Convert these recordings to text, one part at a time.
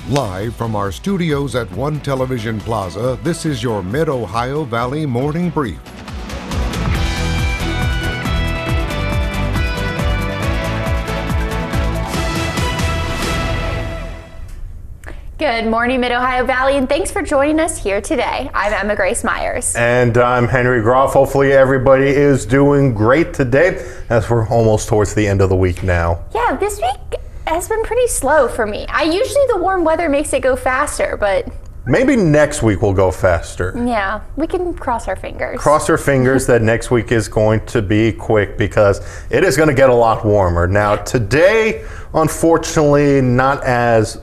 Live from our studios at One Television Plaza, this is your Mid-Ohio Valley Morning Brief. Good morning, Mid-Ohio Valley, and thanks for joining us here today. I'm Emma Grace Myers. And I'm Henry Grof. Hopefully everybody is doing great today as we're almost towards the end of the week now. Yeah, this week has been pretty slow for me. Usually the warm weather makes it go faster, but maybe next week will go faster. yeah, we can cross our fingers. Cross our fingers that next week is going to be quick because it is going to get a lot warmer. Now today, unfortunately, not as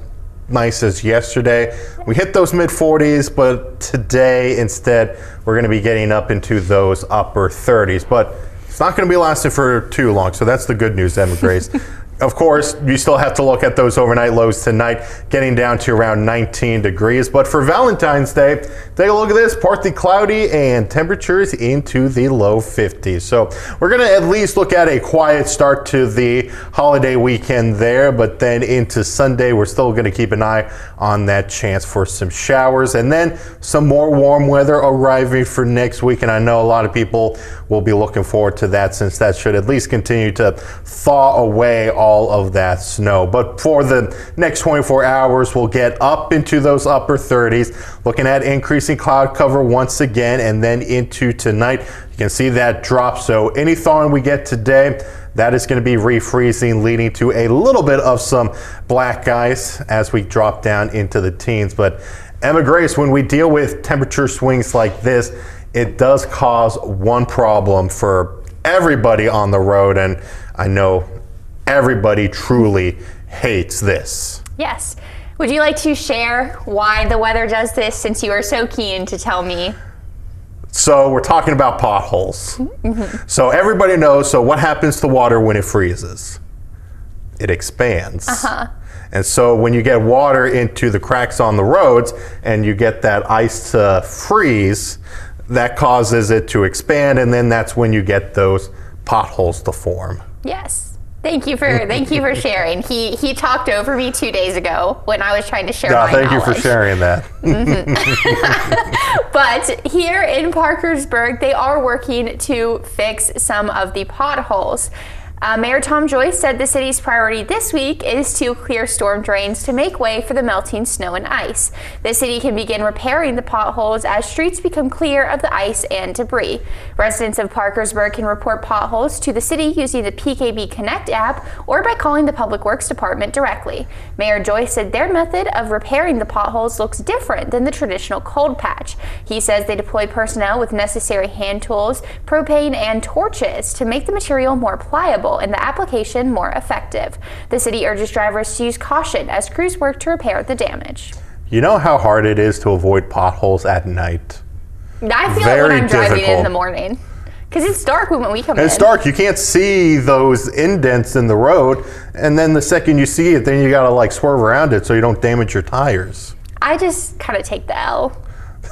nice as yesterday. We hit those mid 40s, but today instead we're going to be getting up into those upper 30s. But it's not going to be lasting for too long, so that's the good news, Emma Grace. Of course, you still have to look at those overnight lows tonight, getting down to around 19 degrees. But for Valentine's Day, take a look at this, partly cloudy and temperatures into the low 50s. So we're going to at least look at a quiet start to the holiday weekend there, but then into Sunday, we're still going to keep an eye on that chance for some showers and then some more warm weather arriving for next week. And I know a lot of people will be looking forward to that since that should at least continue to thaw away all of that snow. But for the next 24 hours, we'll get up into those upper 30s, looking at increasing cloud cover once again, and then into tonight. You can see that drop. So any thawing we get today, that is going to be refreezing, leading to a little bit of some black ice as we drop down into the teens. But Emma Grace, when we deal with temperature swings like this, it does cause one problem for everybody on the road, and I know everybody truly hates this. Yes. Would you like to share why the weather does this, since you are so keen to tell me? So we're talking about potholes. Mm-hmm. So everybody knows, so what happens to water when it freezes? It expands. Uh-huh. And so when you get water into the cracks on the roads and you get that ice to freeze, that causes it to expand, and then that's when you get those potholes to form. Yes. Thank you for sharing. He talked over me 2 days ago when I was trying to share my Thank knowledge. you for sharing that. Mm-hmm. But here in Parkersburg, they are working to fix some of the potholes. Mayor Tom Joyce said the city's priority this week is to clear storm drains to make way for the melting snow and ice. The city can begin repairing the potholes as streets become clear of the ice and debris. Residents of Parkersburg can report potholes to the city using the PKB Connect app or by calling the Public Works Department directly. Mayor Joyce said their method of repairing the potholes looks different than the traditional cold patch. He says they deploy personnel with necessary hand tools, propane, and torches to make the material more pliable and the application more effective. The city urges drivers to use caution as crews work to repair the damage. You know how hard it is to avoid potholes at night? I feel it when I'm driving in the morning. Because it's dark when we come in. It's dark. You can't see those indents in the road. And then the second you see it, then you got to like swerve around it so you don't damage your tires. I just kind of take the L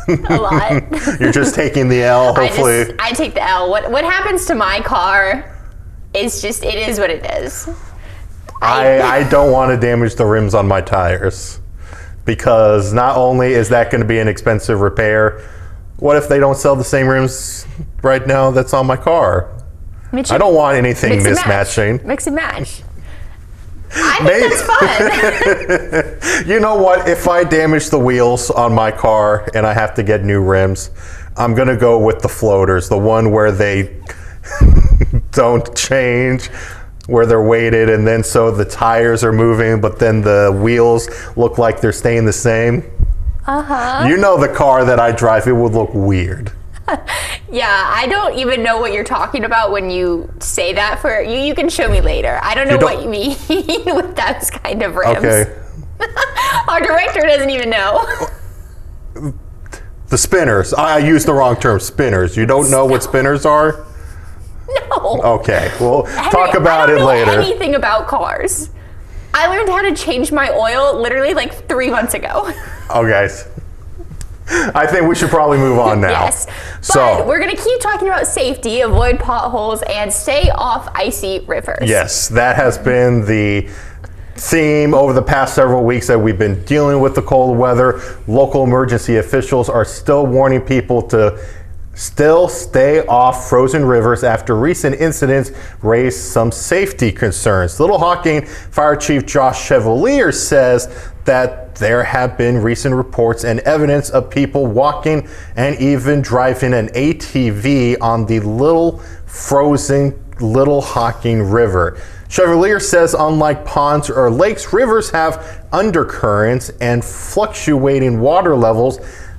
a lot. You're just taking the L, hopefully. I take the L. What happens to my car is just, it is what it is. I don't want to damage the rims on my tires because not only is that going to be an expensive repair, what if they don't sell the same rims right now that's on my car? I don't want anything mismatching. Mix and match. I think that's fun. You know what? If I damage the wheels on my car and I have to get new rims, I'm going to go with the floaters, the one where they don't change, where they're weighted, and then so the tires are moving, but then the wheels look like they're staying the same. Uh-huh. You know the car that I drive, it would look weird. Yeah, I don't even know what you're talking about when you say that. For you can show me later. I don't know what you mean with those kind of rims. Okay. Our director doesn't even know. The spinners. I used the wrong term, spinners. You don't know what spinners are? No. Okay, well, talk about it later. I don't know anything about cars. I learned how to change my oil literally like 3 months ago. Oh, guys. I think we should probably move on now. Yes, but we're going to keep talking about safety, avoid potholes, and stay off icy rivers. Yes, that has been the theme over the past several weeks that we've been dealing with the cold weather. Local emergency officials are still warning people to still stay off frozen rivers after recent incidents raised some safety concerns. Little Hocking Fire Chief Josh Chevalier says that there have been recent reports and evidence of people walking and even driving an ATV on the frozen Little Hocking River. Chevalier says unlike ponds or lakes, rivers have undercurrents and fluctuating water levels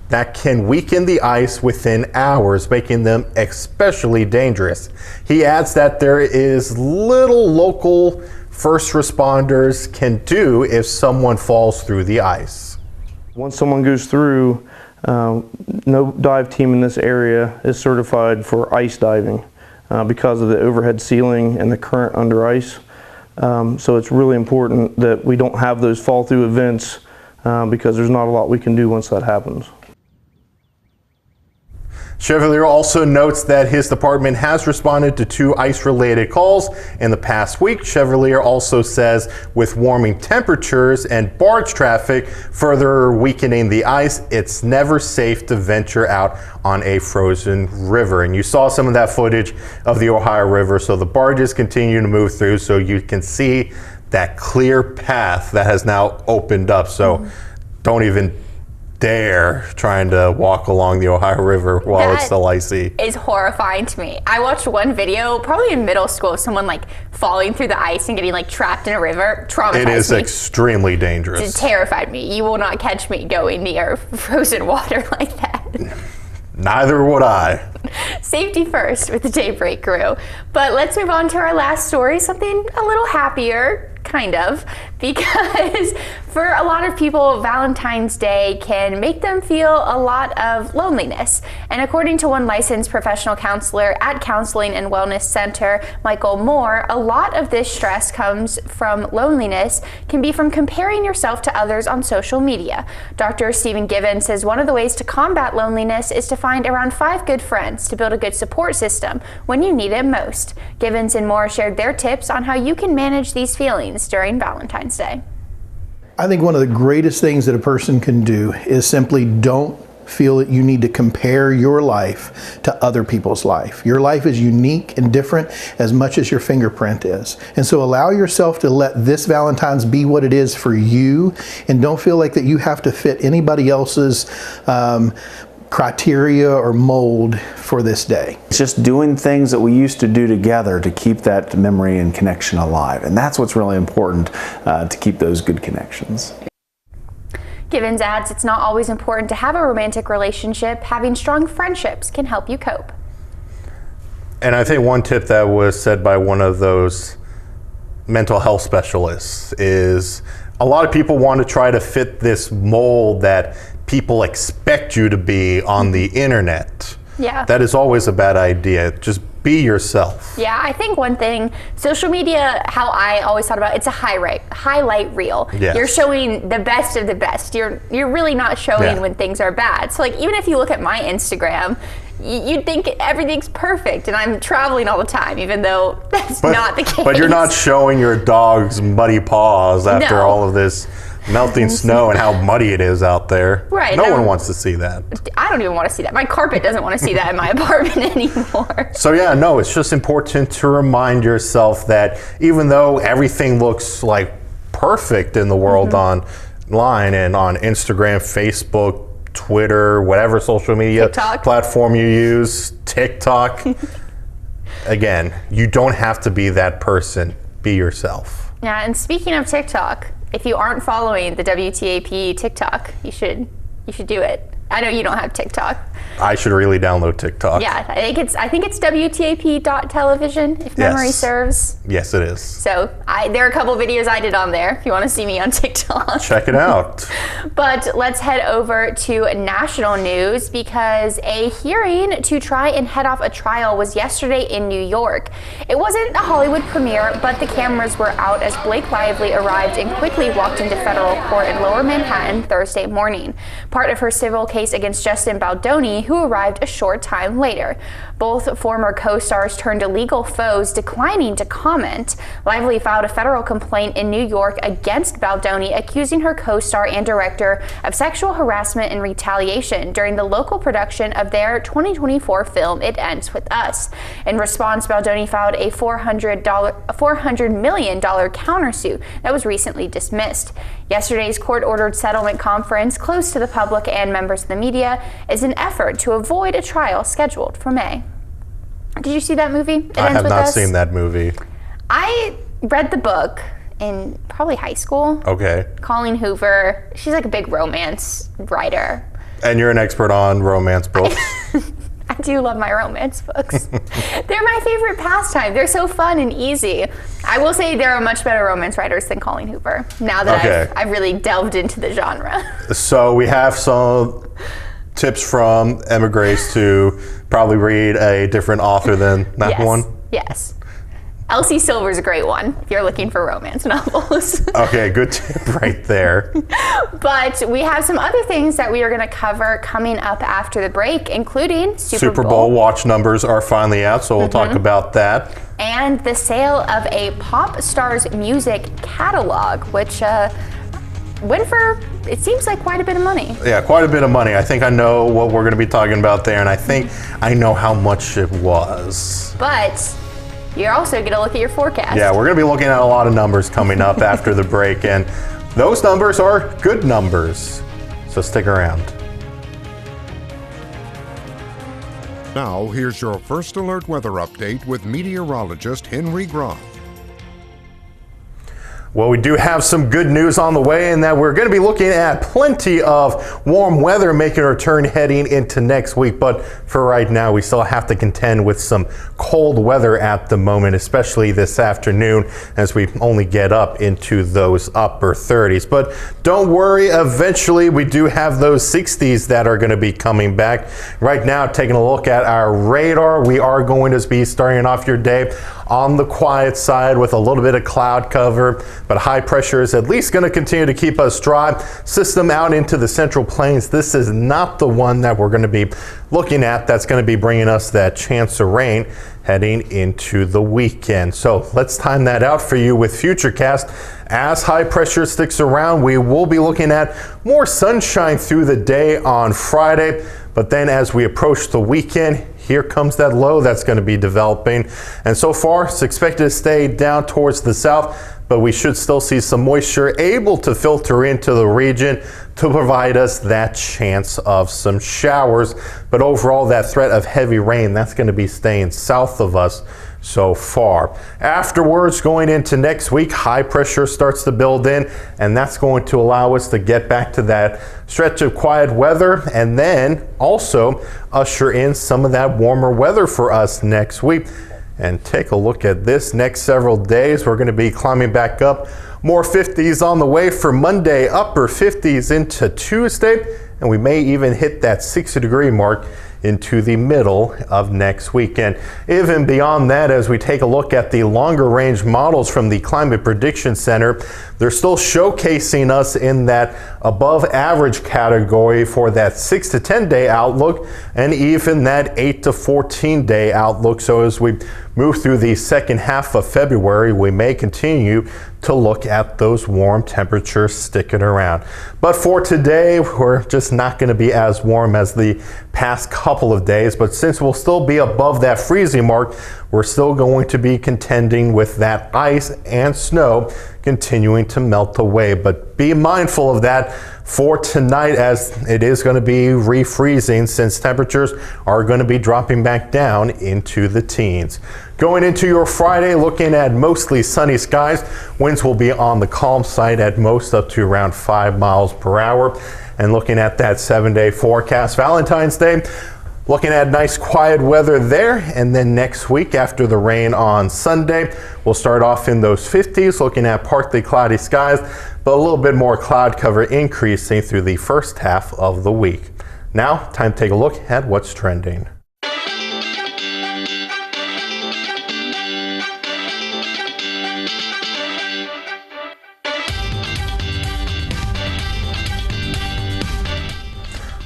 that can weaken the ice within hours, making them especially dangerous. He adds that there is little local first responders can do if someone falls through the ice. Once someone goes through, no dive team in this area is certified for ice diving because of the overhead ceiling and the current under ice. So it's really important that we don't have those fall through events because there's not a lot we can do once that happens. Chevalier also notes that his department has responded to 2 ice-related calls in the past week. Chevalier also says with warming temperatures and barge traffic further weakening the ice, it's never safe to venture out on a frozen river. And you saw some of that footage of the Ohio River, so the barges continue to move through, so you can see that clear path that has now opened up. So don't even dare trying to walk along the Ohio River while it's still icy. Is horrifying to me. I watched one video, probably in middle school, of someone like falling through the ice and getting like trapped in a river. Traumatized me. It is extremely dangerous. It terrified me. You will not catch me going near frozen water like that. Neither would I. Safety first with the Daybreak crew. But let's move on to our last story, something a little happier, kind of, because for a lot of people, Valentine's Day can make them feel a lot of loneliness. And according to one licensed professional counselor at Counseling and Wellness Center, Michael Moore, a lot of this stress comes from loneliness, can be from comparing yourself to others on social media. Dr. Stephen Givens says one of the ways to combat loneliness is to find around 5 good friends to build a good support system when you need it most. Givens and Moore shared their tips on how you can manage these feelings during Valentine's Day. I think one of the greatest things that a person can do is simply don't feel that you need to compare your life to other people's life. Your life is unique and different as much as your fingerprint is. And so allow yourself to let this Valentine's be what it is for you, and don't feel like that you have to fit anybody else's criteria or mold for this day. It's just doing things that we used to do together to keep that memory and connection alive. And that's what's really important to keep those good connections. Givens adds it's not always important to have a romantic relationship. Having strong friendships can help you cope. And I think one tip that was said by one of those mental health specialists is a lot of people want to try to fit this mold that people expect you to be on the internet. Yeah. That is always a bad idea. Just be yourself. Yeah, I think one thing, social media, how I always thought about it's a highlight reel. Yes. You're showing the best of the best. You're really not showing when things are bad. So like even if you look at my Instagram, you'd think everything's perfect and I'm traveling all the time, even though that's not the case. But you're not showing your dog's muddy paws after all of this melting snow and how muddy it is out there. Right. No one wants to see that. I don't even want to see that. My carpet doesn't want to see that in my apartment anymore. So yeah, no, it's just important to remind yourself that even though everything looks like perfect in the world online and on Instagram, Facebook, Twitter, whatever social media platform you use, TikTok, again, you don't have to be that person. Be yourself. Yeah, and speaking of TikTok, if you aren't following the WTAP TikTok, you should do it. I know you don't have TikTok. I should really download TikTok. Yeah, I think it's WTAP.television, if memory serves. Yes, it is. So there are a couple videos I did on there if you want to see me on TikTok. Check it out. But let's head over to national news because a hearing to try and head off a trial was yesterday in New York. It wasn't a Hollywood premiere, but the cameras were out as Blake Lively arrived and quickly walked into federal court in Lower Manhattan Thursday morning. Part of her civil case case against Justin Baldoni, who arrived a short time later. Both former co-stars turned illegal foes, declining to comment. Lively filed a federal complaint in New York against Baldoni, accusing her co-star and director of sexual harassment and retaliation during the local production of their 2024 film It Ends With Us. In response, Baldoni filed a $400 million countersuit that was recently dismissed. Yesterday's court-ordered settlement conference, closed to the public and members of the media, is an effort to avoid a trial scheduled for May. Did you see that movie? I have not seen that movie. I read the book in probably high school. Okay. Colleen Hoover, she's like a big romance writer. And you're an expert on romance books. I do love my romance books. They're my favorite pastime. They're so fun and easy. I will say there are much better romance writers than Colleen Hoover, now that I've really delved into the genre. So we have some tips from Emma Grace to probably read a different author than that one? Yes. Elsie Silver's a great one if you're looking for romance novels. Okay, good tip right there. But we have some other things that we are going to cover coming up after the break, including Super Bowl watch numbers are finally out, so we'll talk about that. And the sale of a pop star's music catalog, which went for, it seems like, quite a bit of money. Yeah, quite a bit of money. I think I know what we're going to be talking about there, and I think I know how much it was. But you're also going to look at your forecast. Yeah, we're going to be looking at a lot of numbers coming up after the break, and those numbers are good numbers. So stick around. Now, here's your first alert weather update with meteorologist Henry Grof. Well, we do have some good news on the way in that we're going to be looking at plenty of warm weather making a return heading into next week. But for right now, we still have to contend with some cold weather at the moment, especially this afternoon as we only get up into those upper 30s. But don't worry, eventually we do have those 60s that are going to be coming back. Right now, taking a look at our radar, we are going to be starting off your day on the quiet side with a little bit of cloud cover, but high pressure is at least going to continue to keep us dry. System out into the central plains. This is not the one that we're going to be looking at that's going to be bringing us that chance of rain heading into the weekend. So let's time that out for you with Futurecast. As high pressure sticks around, we will be looking at more sunshine through the day on Friday. But then as we approach the weekend, here comes that low that's going to be developing. And so far, it's expected to stay down towards the south, but we should still see some moisture able to filter into the region to provide us that chance of some showers. But overall, that threat of heavy rain, that's going to be staying south of us so far. Afterwards, going into next week, high pressure starts to build in, and that's going to allow us to get back to that stretch of quiet weather and then also usher in some of that warmer weather for us next week. And take a look at this next several days. We're going to be climbing back up. More 50s on the way for Monday, upper 50s into Tuesday, and we may even hit that 60-degree mark into the middle of next weekend. Even beyond that, as we take a look at the longer range models from the Climate Prediction Center, they're still showcasing us in that above average category for that 6 to 10 day outlook and even that 8 to 14 day outlook. So as we move through the second half of February, we may continue to look at those warm temperatures sticking around. But for today, we're just not going to be as warm as the past couple of days. But since we'll still be above that freezing mark, we're still going to be contending with that ice and snow continuing to melt away. But be mindful of that for tonight, as it is going to be refreezing since temperatures are going to be dropping back down into the teens. Going into your Friday, looking at mostly sunny skies. Winds will be on the calm side at most, up to around 5 miles per hour. And looking at that 7-day forecast, Valentine's Day, looking at nice quiet weather there. And then next week after the rain on Sunday, we'll start off in those 50s, looking at partly cloudy skies, but a little bit more cloud cover increasing through the first half of the week. Now, time to take a look at what's trending.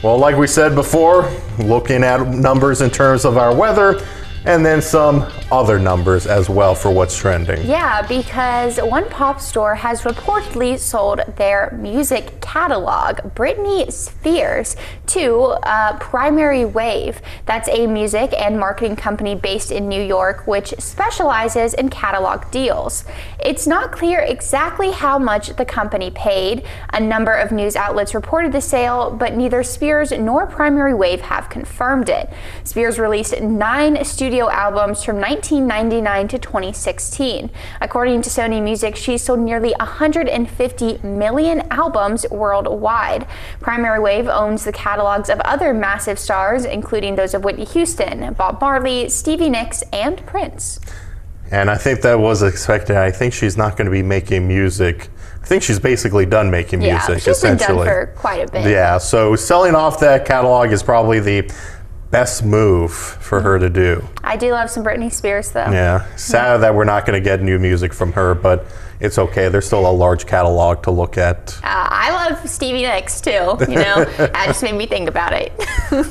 Well, like we said before, looking at numbers in terms of our weather, and then some other numbers as well for what's trending. Yeah, because one pop store has reportedly sold their music catalog, Britney Spears, to Primary Wave. That's a music and marketing company based in New York, which specializes in catalog deals. It's not clear exactly how much the company paid. A number of news outlets reported the sale, but neither Spears nor Primary Wave have confirmed it. Spears released 9 studio albums from 1999 to 2016. According to Sony Music, she sold nearly 150 million albums worldwide. Primary Wave owns the catalogs of other massive stars, including those of Whitney Houston, Bob Marley, Stevie Nicks, and Prince. And I think that was expected. I think she's not going to be making music. I think she's basically done making music, she's essentially. been done for quite a bit. Yeah, so selling off that catalog is probably the best move for her to do. I do love some Britney Spears, though. Yeah, sad that we're not going to get new music from her, but it's okay. There's still a large catalog to look at. I love Stevie Nicks, too. You know, that just made me think about it.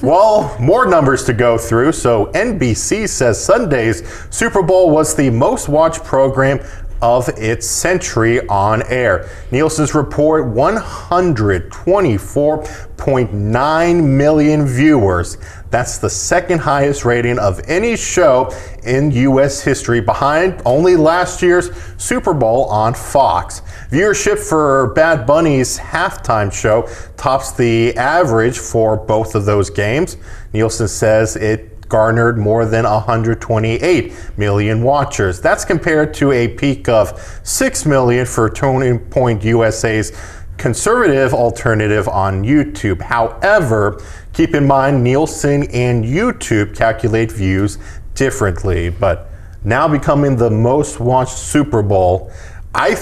Well, more numbers to go through. So NBC says Sunday's Super Bowl was the most watched program of its century on air. Nielsen's report 124.9 million viewers. That's the second highest rating of any show in U.S. history, behind only last year's Super Bowl on Fox. Viewership for Bad Bunny's halftime show tops the average for both of those games. Nielsen says it garnered more than 128 million watchers. That's compared to a peak of 6 million for Turning Point USA's conservative alternative on YouTube. However, keep in mind Nielsen and YouTube calculate views differently, but now becoming the most watched Super Bowl, I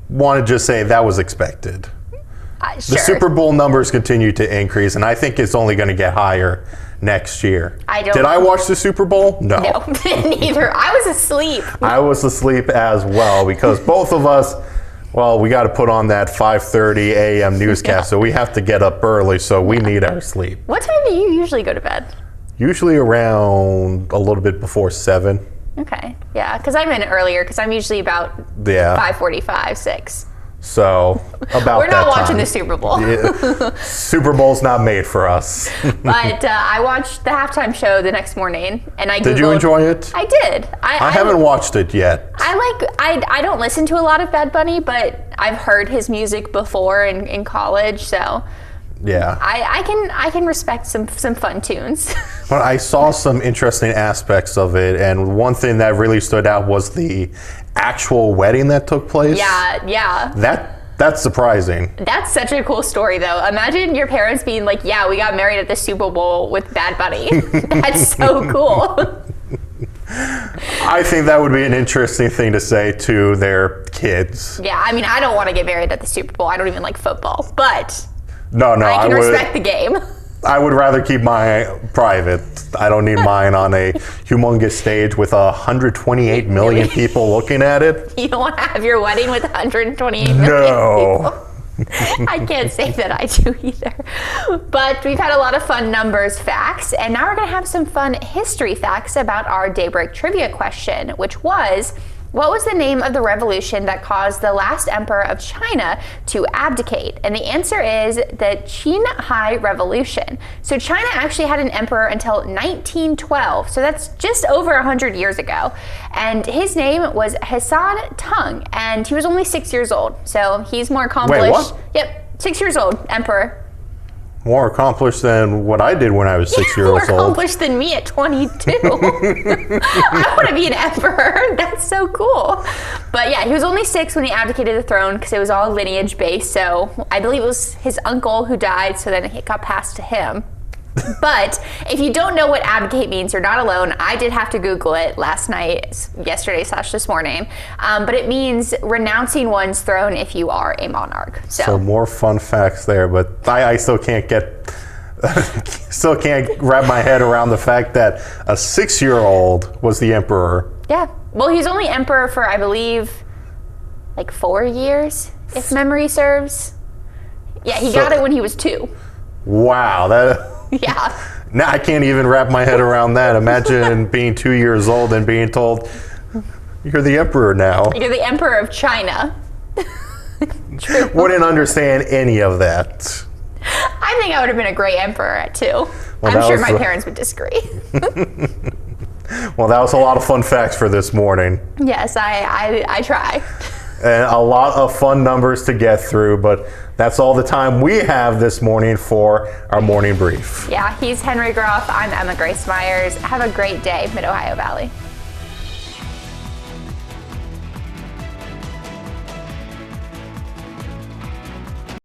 want to just say that was expected. Sure. The Super Bowl numbers continue to increase, and I think it's only going to get higher next year. Did I watch the Super Bowl? No. No, neither. I was asleep. I was asleep as well, because both of us, well, we got to put on that 5:30 a.m. newscast, so we have to get up early, so we need our sleep. What time do you usually go to bed? Usually around a little bit before 7. Okay, yeah, because I'm in earlier, because I'm usually about 5:45, 6. So about We're not that watching time. the Super Bowl. Yeah. Super Bowl's not made for us. But I watched the halftime show the next morning, and I Googled. Did you enjoy it? I did. I haven't watched it yet. I don't listen to a lot of Bad Bunny, but I've heard his music before in college, so yeah, I can respect some fun tunes. But I saw some interesting aspects of it, and one thing that really stood out was the actual wedding that took place. Yeah. That's surprising. That's such a cool story, though. Imagine your parents being like, "Yeah, we got married at the Super Bowl with Bad Bunny." That's so cool. I think that would be an interesting thing to say to their kids. Yeah, I mean, I don't want to get married at the Super Bowl. I don't even like football, but no, I can respect the game. I would rather keep mine private. I don't need mine on a humongous stage with 128 million people looking at it. You don't want to have your wedding with 128 million No. people. I can't say that I do either. But we've had a lot of fun numbers facts, and now we're going to have some fun history facts about our Daybreak Trivia question, which was, what was the name of the revolution that caused the last emperor of China to abdicate? And the answer is the Qin Revolution. So China actually had an emperor until 1912, so that's just over 100 years ago. And his name was Hassan Tung, and he was only 6 years old, so he's more accomplished. Wait, what? Yep, 6 years old, emperor. More accomplished than what I did when I was 6 years old. More accomplished than me at 22. I want to be an emperor. That's so cool. But yeah, he was only 6 when he abdicated the throne because it was all lineage based. So I believe it was his uncle who died, so then it got passed to him. But if you don't know what abdicate means, you're not alone. I did have to Google it yesterday/this morning. But it means renouncing one's throne if you are a monarch. So more fun facts there, but I still can't wrap my head around the fact that a 6-year-old was the emperor. Yeah. Well, he's only emperor for, I believe, like 4 years, if memory serves. Yeah, he got it when he was 2. Wow, that. Yeah. Now I can't even wrap my head around that. Imagine being 2 years old and being told, "You're the emperor now." You're the emperor of China. Wouldn't understand any of that. I think I would have been a great emperor at 2. Well, I'm sure my parents would disagree. Well, that was a lot of fun facts for this morning. Yes, I try. And a lot of fun numbers to get through, but that's all the time we have this morning for our morning brief. Yeah, he's Henry Grof. I'm Emma Grace Myers. Have a great day, Mid-Ohio Valley.